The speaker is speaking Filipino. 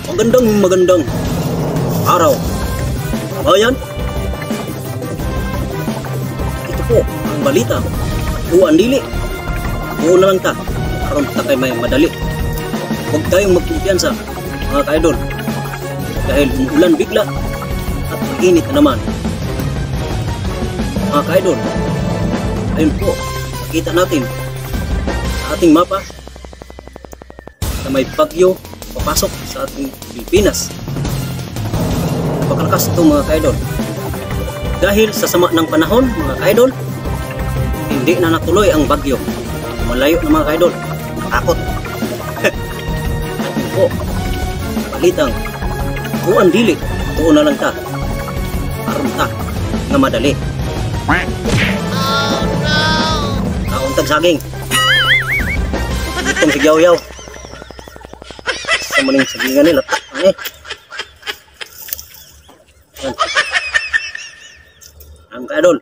Magandang araw, kabayan. Ito po ang balita. Tuan dili. Tuon na lang ta. Karon ta kay may madali. Huwag tayong magkumpiyansa, mga ka-idol. Dahil umuulan bigla at mag-init na naman. Mga ka-idol, ayun po, makita natin sa ating mapa na may bagyo papasok sa ating Pilipinas. Napakalakas ito, mga ka-idol. Dahil sa sama ng panahon, mga ka-idol, hindi na natuloy ang bagyo. Malayo na, mga ka-idol. Natakot. At yun po, balitang tuan dili, tuon na lang ta. Aron ta nga madali. Oh no! Kauntag saging. Itong sigyaw-yaw. Sa maling sagingan nila. Ang ka-idol.